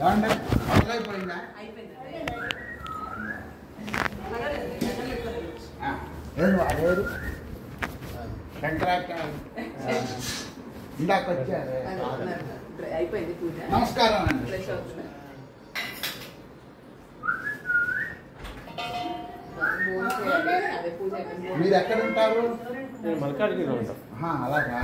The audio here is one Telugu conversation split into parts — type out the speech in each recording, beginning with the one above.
ఏమంటే మొదలైపోయిందా? లేదు అదేరు శంకరాచార్య ఇందాక వచ్చారు. నమస్కారం అండి. మీరు ఎక్కడ ఉంటారు? అలాగా.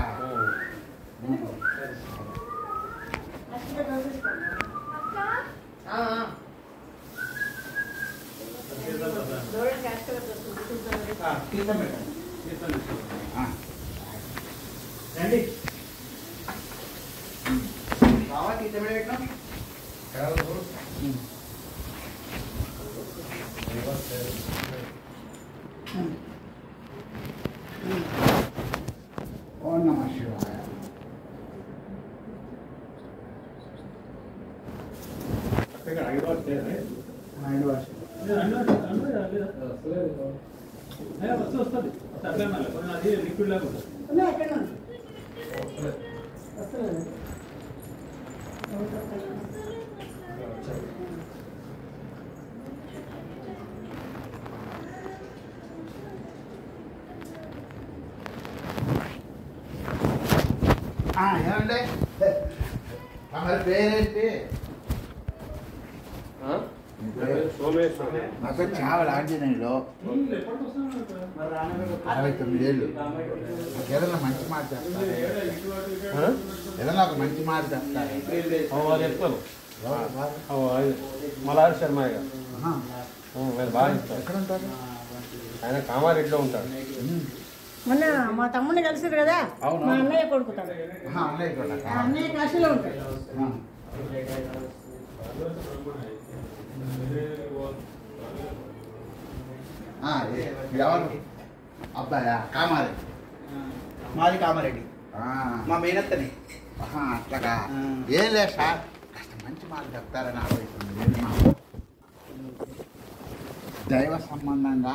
రండి బావా తీర్థం పెట్టడం. ఓం నమః శివాయ. ఏమండి మరి పేరేంటి? నా పేరు చావల ఆంజనేయులు. 69 ఏళ్ళు. ఏదన్నా మంచి మాట చెప్తారు, ఏదన్నా ఒక మంచి మాట చెప్తారు. మలార్ శర్మ బాగా ఎక్కడ ఉంటారు? ఆయన కామారెడ్డిలో ఉంటాడు. మొన్న మా తమ్ముడిని కలిసారు కదా, మా అన్నయ్య కొడుకుతాడు. అన్నయ్య కాశీలో ఉంటాడు. ఎవరు అబ్బాయా? కామారెడ్డి. మాది కామారెడ్డి, మా మేనత్తని. అట్లాగా. ఏం లేదు సార్, కాస్త మంచి మాట చెప్తారని ఆలోచిస్తుంది. దైవ సంబంధంగా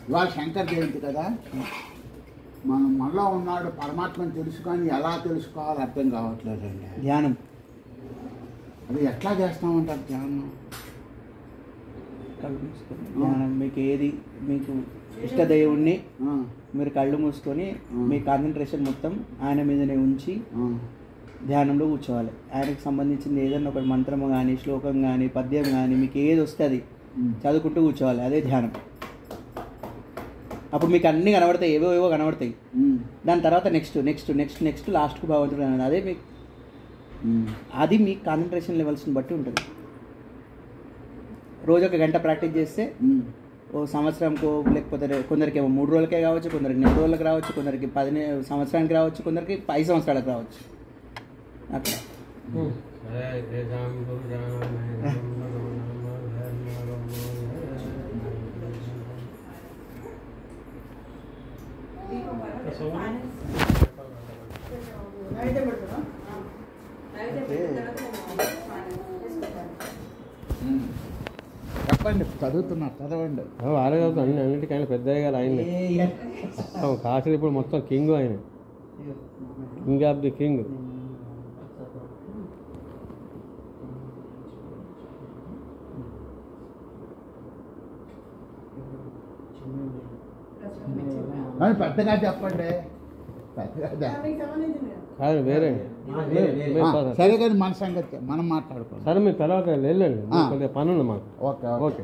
ఇవాళ శంకర్ జయంతి కదా, మనం మనలో ఉన్నాడు పరమాత్మని తెలుసుకొని ఎలా తెలుసుకోవాలో అర్థం కావట్లేదండి. ధ్యానం అది ఎట్లా చేస్తామంటారు ధ్యానం? కళ్ళు మూసుకొని ధ్యానం, మీకు ఏది మీకు ఇష్టదైవుణ్ణి మీరు కళ్ళు మూసుకొని మీ కాన్సన్ట్రేషన్ మొత్తం ఆయన మీదనే ఉంచి ధ్యానంలో కూర్చోవాలి. ఆయనకు సంబంధించింది ఏదైనా ఒక మంత్రము కానీ, శ్లోకం కానీ, పద్యం కానీ, మీకు ఏది వస్తే అది చదువుకుంటూ కూర్చోవాలి. అదే ధ్యానం. అప్పుడు మీకు అన్నీ కనబడతాయి, ఏవో కనబడతాయి. దాని తర్వాత నెక్స్ట్ నెక్స్ట్ నెక్స్ట్ నెక్స్ట్ లాస్ట్కు భగవంతుడు అన్నాడు. అదే మీకు అది మీ కాన్సన్ట్రేషన్ లెవెల్స్ని బట్టి ఉంటుంది. రోజు 1 గంట ప్రాక్టీస్ చేస్తే ఓ సంవత్సరంకో, లేకపోతే కొందరికి 3 రోజులకే కావచ్చు, కొందరికి 4 రోజులకు రావచ్చు, కొందరికి 10 సంవత్సరానికి రావచ్చు, కొందరికి 5 సంవత్సరాలకు రావచ్చు. అట్లా చెప్పండి, చదువుతున్నారు, చదవండి. వాళ్ళే చదువుతాం. అన్నింటికి ఆయన పెద్ద ఆయన కాశీలో ఇప్పుడు మొత్తం కింగ్. ఆయన కింగ్ ఆఫ్ ది కింగ్. పెద్దగా చెప్పండి, పెద్దగా. కాదు వేరే. సరే కానీ మన సంగతి మనం మాట్లాడుకోండి. సరే మీరు తర్వాత వెళ్ళండి, కొద్దిగా పని ఉంది మాకు. Okay okay.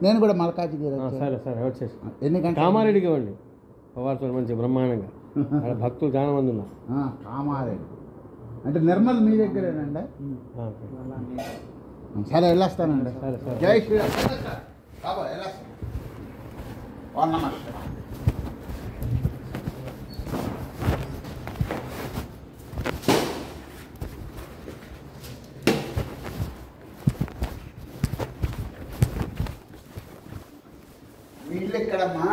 నేను కూడా మల్కాజ్గిరి. సరే సరే వచ్చేసి ఎన్ని గంటలు? కామారెడ్డికి ఇవ్వండి. పవార్తో మంచి బ్రహ్మాండంగా భక్తులు చాలా మంది ఉన్నారు. కామారెడ్డి అంటే నిర్మల్ మీ దగ్గరేనండి? సరే వెళ్ళొస్తానండి. సరే సరే. జై శ్రీరామ్. వెళ్ళొస్తాను. నమస్తే. వీళ్ళు ఎక్కడమ్మా?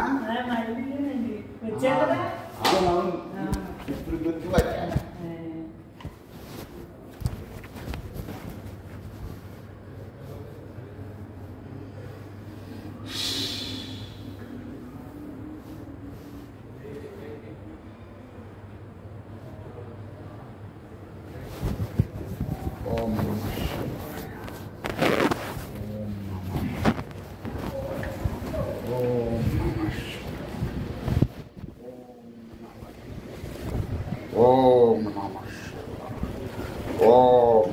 అవునవును, ఇప్పుడు గుర్తు వచ్చాను. ఓం నమః ఓం నమః ఓం